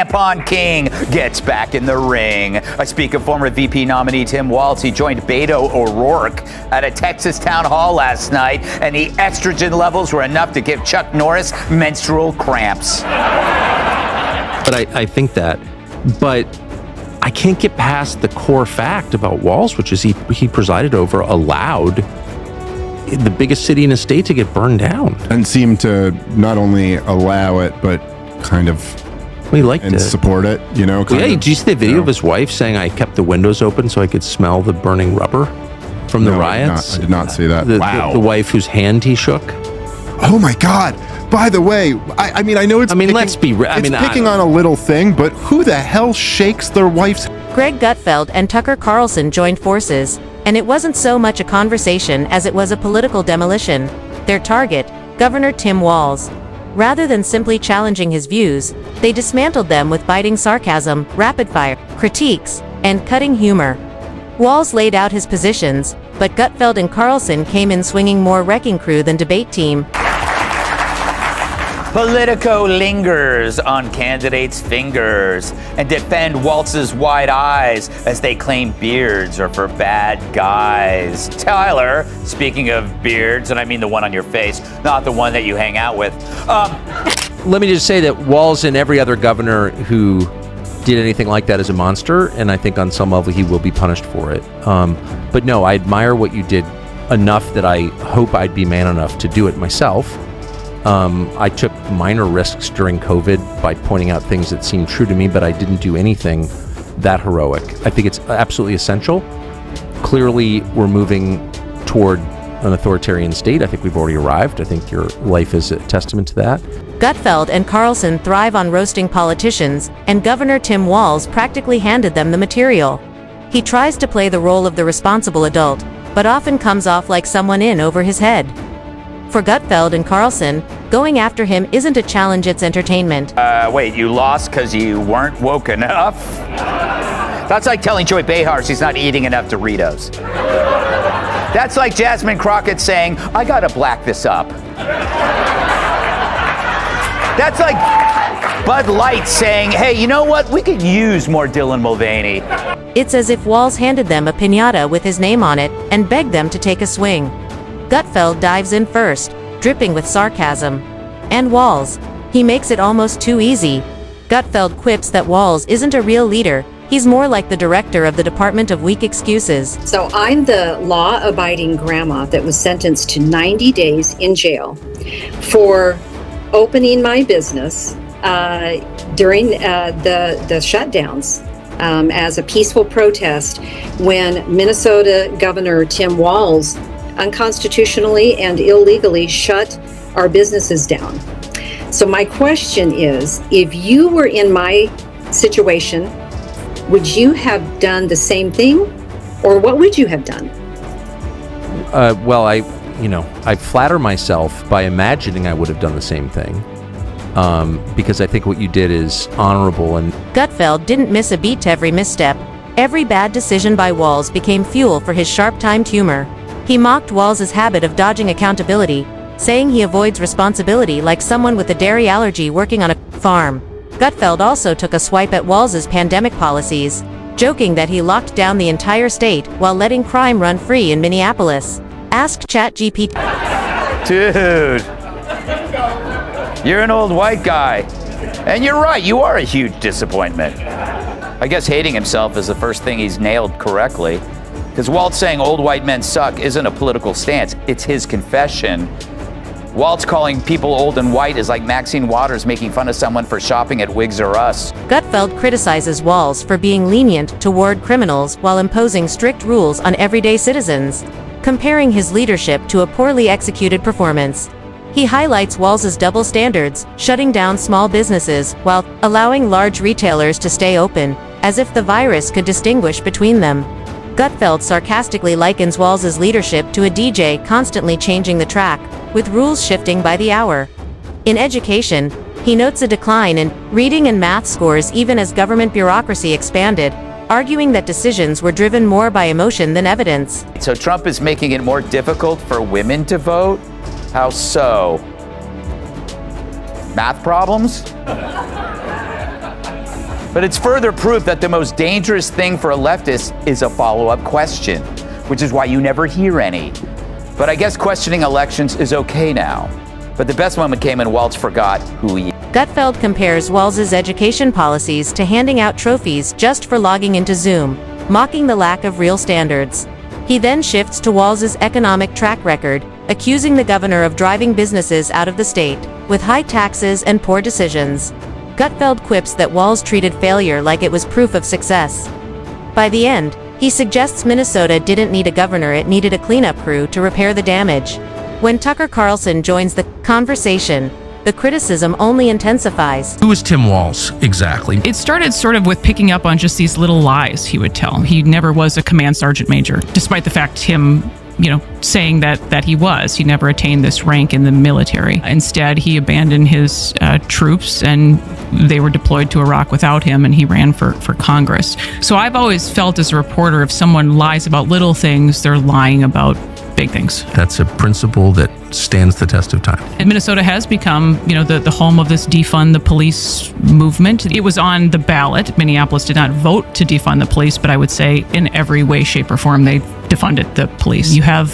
Tampon King gets back in the ring. I speak of former VP nominee Tim Walz. He joined Beto O'Rourke at a Texas town hall last night, and the estrogen levels were enough to give Chuck Norris menstrual cramps. But I think that, but I can't get past the core fact about Walz, which is he presided over, allowed the biggest city in the state to get burned down. And seemed to not only allow it, but kind of he liked and it. Support it, you know? Well, yeah, did you see the video of his wife saying, I kept the windows open so I could smell the burning rubber from the riots? I did not see that. Wow. The wife whose hand he shook. Oh my God. By the way, I mean, I know it's. Let's be. Picking on a little thing, but who the hell shakes their wife's? Greg Gutfeld and Tucker Carlson joined forces, and it wasn't so much a conversation as it was a political demolition. Their target, Governor Tim Walz. Rather than simply challenging his views, they dismantled them with biting sarcasm, rapid-fire critiques, and cutting humor. Walz laid out his positions, but Gutfeld and Carlson came in swinging more wrecking crew than debate team. Politico lingers on candidates' fingers and defend Walz's wide eyes as they claim beards are for bad guys. Tyler, speaking of beards, and I mean the one on your face, not the one that you hang out with. Let me just say that Walz and every other governor who did anything like that is a monster, and I think on some level he will be punished for it. But no, I admire what you did enough that I hope I'd be man enough to do it myself. I took minor risks during COVID by pointing out things that seemed true to me, but I didn't do anything that heroic. I think it's absolutely essential. Clearly, we're moving toward an authoritarian state. I think we've already arrived. I think your life is a testament to that. Gutfeld and Carlson thrive on roasting politicians, and Governor Tim Walz practically handed them the material. He tries to play the role of the responsible adult, but often comes off like someone in over his head. For Gutfeld and Carlson, going after him isn't a challenge, it's entertainment. Wait, you lost because you weren't woke enough? That's like telling Joy Behar she's not eating enough Doritos. That's like Jasmine Crockett saying, I gotta black this up. That's like Bud Light saying, hey, you know what? We could use more Dylan Mulvaney. It's as if Walz handed them a piñata with his name on it and begged them to take a swing. Gutfeld dives in first, dripping with sarcasm. And Walz, he makes it almost too easy. Gutfeld quips that Walz isn't a real leader, he's more like the director of the Department of Weak Excuses. So I'm the law-abiding grandma that was sentenced to 90 days in jail for opening my business during the shutdowns as a peaceful protest when Minnesota Governor Tim Walz unconstitutionally and illegally shut our businesses down. So my question is, if you were in my situation, would you have done the same thing, or what would you have done? Well, I flatter myself by imagining I would have done the same thing, because I think what you did is honorable. And Gutfeld didn't miss a beat to every misstep. Every bad decision by Walz became fuel for his sharp-timed humor. He mocked Walz's habit of dodging accountability, saying he avoids responsibility like someone with a dairy allergy working on a farm. Gutfeld also took a swipe at Walz's pandemic policies, joking that he locked down the entire state while letting crime run free in Minneapolis. Ask ChatGPT. Dude, you're an old white guy. And you're right, you are a huge disappointment. I guess hating himself is the first thing he's nailed correctly. Because Walz saying old white men suck isn't a political stance, it's his confession. Walz calling people old and white is like Maxine Waters making fun of someone for shopping at Wigs R Us. Gutfeld criticizes Walz for being lenient toward criminals while imposing strict rules on everyday citizens, comparing his leadership to a poorly executed performance. He highlights Walz's double standards, shutting down small businesses while allowing large retailers to stay open, as if the virus could distinguish between them. Gutfeld sarcastically likens Walz's leadership to a DJ constantly changing the track, with rules shifting by the hour. In education, he notes a decline in reading and math scores even as government bureaucracy expanded, arguing that decisions were driven more by emotion than evidence. So Trump is making it more difficult for women to vote? How so? Math problems? But it's further proof that the most dangerous thing for a leftist is a follow-up question, which is why you never hear any. But I guess questioning elections is okay now. But the best moment came when Walz forgot who he is. Gutfeld compares Walz's education policies to handing out trophies just for logging into Zoom, mocking the lack of real standards. He then shifts to Walz's economic track record, accusing the governor of driving businesses out of the state, with high taxes and poor decisions. Gutfeld quips that Walz treated failure like it was proof of success. By the end, he suggests Minnesota didn't need a governor, it needed a cleanup crew to repair the damage. When Tucker Carlson joins the conversation, the criticism only intensifies. Who is Tim Walz exactly? It started sort of with picking up on just these little lies he would tell. He never was a command sergeant major, despite the fact him, saying that he was. He never attained this rank in the military. Instead, he abandoned his troops and they were deployed to Iraq without him, and he ran for Congress. So I've always felt as a reporter, if someone lies about little things, they're lying about big things. That's a principle that stands the test of time. And Minnesota has become, the home of this defund the police movement. It was on the ballot. Minneapolis did not vote to defund the police, but I would say in every way, shape, or form, they defunded the police. You have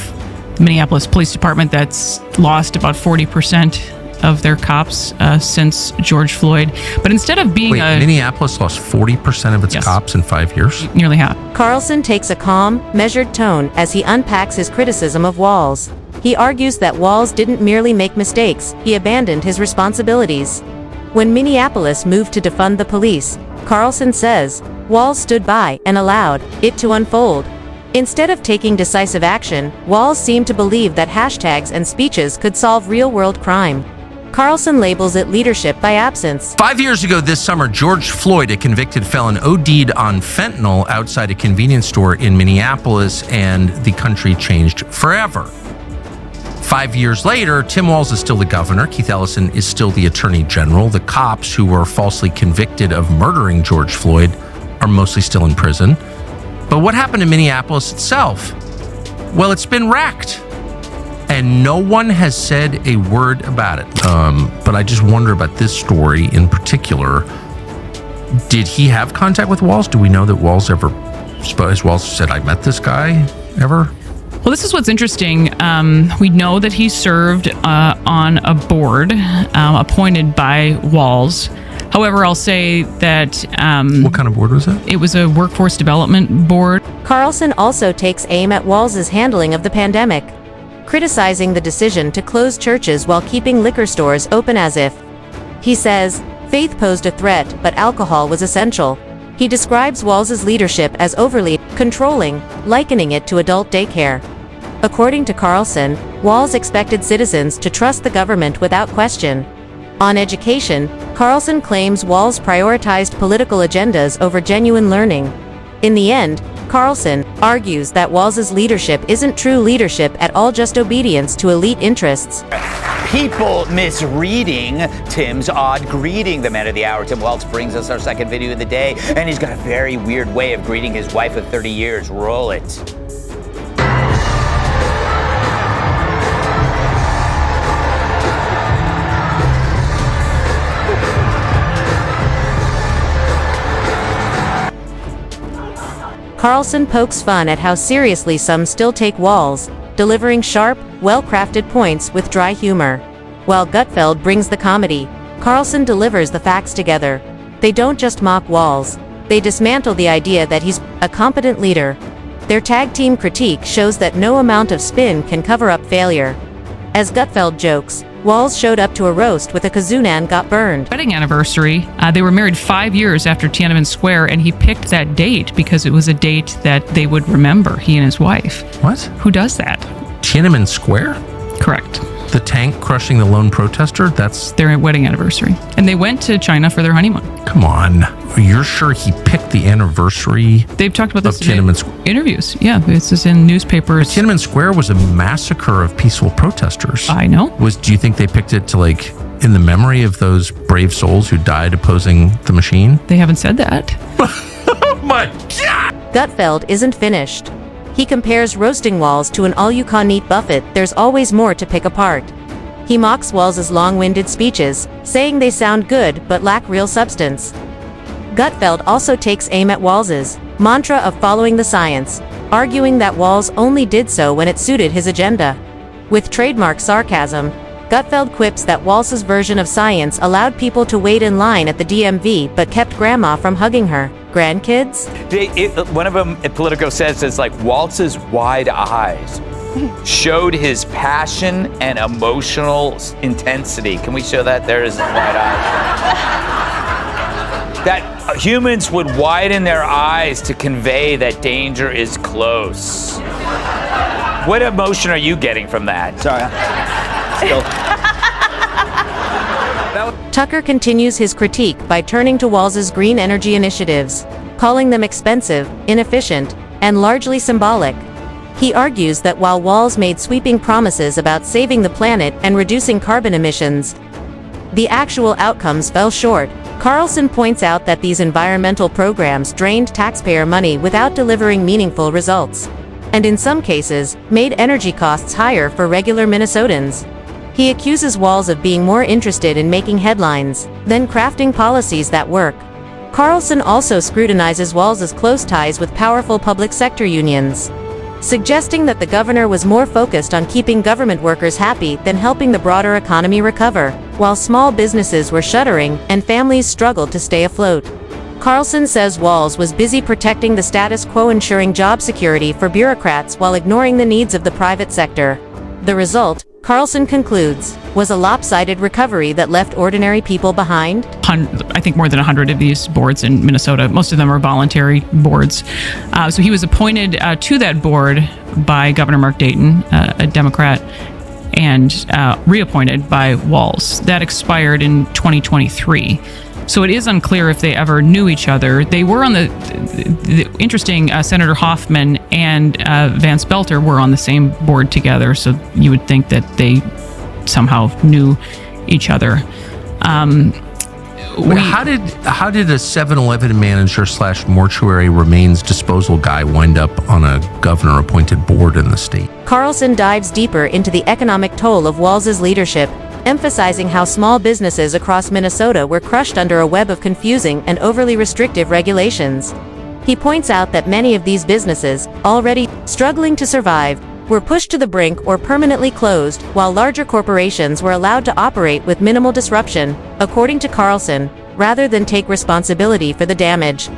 the Minneapolis Police Department that's lost about 40% of their cops since George Floyd. But instead of being Minneapolis lost 40% of its cops in 5 years? Nearly half. Carlson takes a calm, measured tone as he unpacks his criticism of Walz. He argues that Walz didn't merely make mistakes, he abandoned his responsibilities. When Minneapolis moved to defund the police, Carlson says, Walz stood by and allowed it to unfold. Instead of taking decisive action, Walz seemed to believe that hashtags and speeches could solve real-world crime. Carlson labels it leadership by absence. 5 years ago this summer, George Floyd, a convicted felon, OD'd on fentanyl outside a convenience store in Minneapolis, and the country changed forever. 5 years later, Tim Walz is still the governor. Keith Ellison is still the attorney general. The cops who were falsely convicted of murdering George Floyd are mostly still in prison. But what happened in Minneapolis itself? Well, it's been wrecked. And no one has said a word about it. But I just wonder about this story in particular. Did he have contact with Walz? Do we know that Walz has Walz said, I met this guy ever? Well, this is what's interesting. We know that he served on a board appointed by Walz. However, I'll say that... what kind of board was that? It was a workforce development board. Carlson also takes aim at Walz's handling of the pandemic, criticizing the decision to close churches while keeping liquor stores open as if. He says, faith posed a threat, but alcohol was essential. He describes Walz's leadership as overly controlling, likening it to adult daycare. According to Carlson, Walz expected citizens to trust the government without question. On education, Carlson claims Walz prioritized political agendas over genuine learning. In the end, Carlson argues that Walz's leadership isn't true leadership at all, just obedience to elite interests. People misreading Tim's odd greeting. The man of the hour, Tim Walz, brings us our second video of the day, and he's got a very weird way of greeting his wife of 30 years. Roll it. Carlson pokes fun at how seriously some still take Walz, delivering sharp, well-crafted points with dry humor. While Gutfeld brings the comedy, Carlson delivers the facts together. They don't just mock Walz, they dismantle the idea that he's a competent leader. Their tag team critique shows that no amount of spin can cover up failure. As Gutfeld jokes, Walz showed up to a roast with a kazoo and got burned. Wedding anniversary, they were married 5 years after Tiananmen Square, and he picked that date because it was a date that they would remember, he and his wife. What? Who does that? Tiananmen Square? Correct. The tank crushing the lone protester? That's their wedding anniversary. And they went to China for their honeymoon. Come on. You're sure he picked the anniversary? They've talked about this in interviews. Yeah, this is in newspapers. But Tiananmen Square was a massacre of peaceful protesters. I know. Do you think they picked it to, in the memory of those brave souls who died opposing the machine? They haven't said that. Oh my God! Gutfeld isn't finished. He compares roasting Walz to an all-you-can-eat buffet. There's always more to pick apart. He mocks Walz's long-winded speeches, saying they sound good but lack real substance. Gutfeld also takes aim at Walz's mantra of following the science, arguing that Walz only did so when it suited his agenda. With trademark sarcasm, Gutfeld quips that Walz's version of science allowed people to wait in line at the DMV but kept grandma from hugging her grandkids. One of them, Politico says, is like Walz's wide eyes showed his passion and emotional intensity. Can we show that? There is his wide eyes. That humans would widen their eyes to convey that danger is close. What emotion are you getting from that? Sorry. Tucker continues his critique by turning to Walz's green energy initiatives, calling them expensive, inefficient, and largely symbolic. He argues that while Walz made sweeping promises about saving the planet and reducing carbon emissions, the actual outcomes fell short. Carlson points out that these environmental programs drained taxpayer money without delivering meaningful results, and in some cases, made energy costs higher for regular Minnesotans. He accuses Walz of being more interested in making headlines than crafting policies that work. Carlson also scrutinizes Walz's close ties with powerful public sector unions, suggesting that the governor was more focused on keeping government workers happy than helping the broader economy recover, while small businesses were shuttering and families struggled to stay afloat. Carlson says Walz was busy protecting the status quo, ensuring job security for bureaucrats while ignoring the needs of the private sector. The result, Carlson concludes, was a lopsided recovery that left ordinary people behind. I think more than 100 of these boards in Minnesota. Most of them are voluntary boards. So he was appointed to that board by Governor Mark Dayton, a Democrat, and reappointed by Walz. That expired in 2023. So it is unclear if they ever knew each other. They were on the interesting, Senator Hoffman and Vance Belter were on the same board together, so you would think that they somehow knew each other. How did a 7-Eleven manager / mortuary remains disposal guy wind up on a governor-appointed board in the state? Carlson dives deeper into the economic toll of Walz's leadership, emphasizing how small businesses across Minnesota were crushed under a web of confusing and overly restrictive regulations. He points out that many of these businesses, already struggling to survive, were pushed to the brink or permanently closed, while larger corporations were allowed to operate with minimal disruption, according to Carlson, rather than take responsibility for the damage.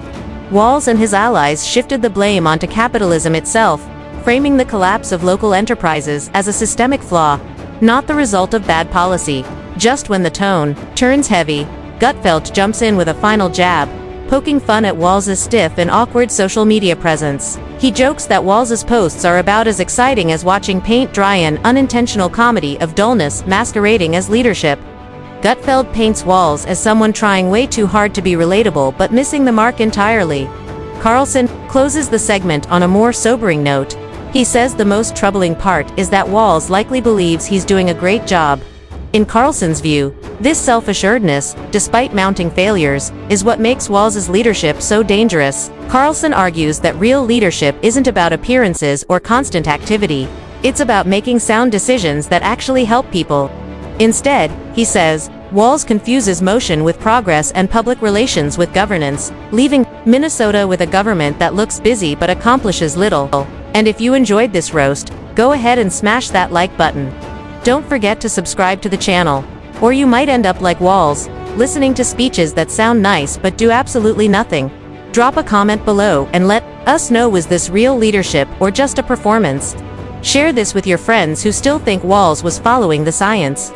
Walz and his allies shifted the blame onto capitalism itself, framing the collapse of local enterprises as a systemic flaw, not the result of bad policy. Just when the tone turns heavy, Gutfeld jumps in with a final jab, poking fun at Walz's stiff and awkward social media presence. He jokes that Walz's posts are about as exciting as watching paint dry, an unintentional comedy of dullness masquerading as leadership. Gutfeld paints Walz as someone trying way too hard to be relatable but missing the mark entirely. Carlson closes the segment on a more sobering note. He says the most troubling part is that Walz likely believes he's doing a great job. In Carlson's view, this self-assuredness, despite mounting failures, is what makes Walz's leadership so dangerous. Carlson argues that real leadership isn't about appearances or constant activity. It's about making sound decisions that actually help people. Instead, he says, Walz confuses motion with progress and public relations with governance, leaving Minnesota with a government that looks busy but accomplishes little. And if you enjoyed this roast, go ahead and smash that like button. Don't forget to subscribe to the channel, or you might end up like Walz, listening to speeches that sound nice but do absolutely nothing. Drop a comment below and let us know, was this real leadership or just a performance? Share this with your friends who still think Walz was following the science.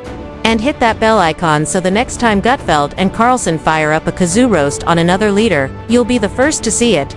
And hit that bell icon so the next time Gutfeld and Carlson fire up a kazoo roast on another leader, you'll be the first to see it.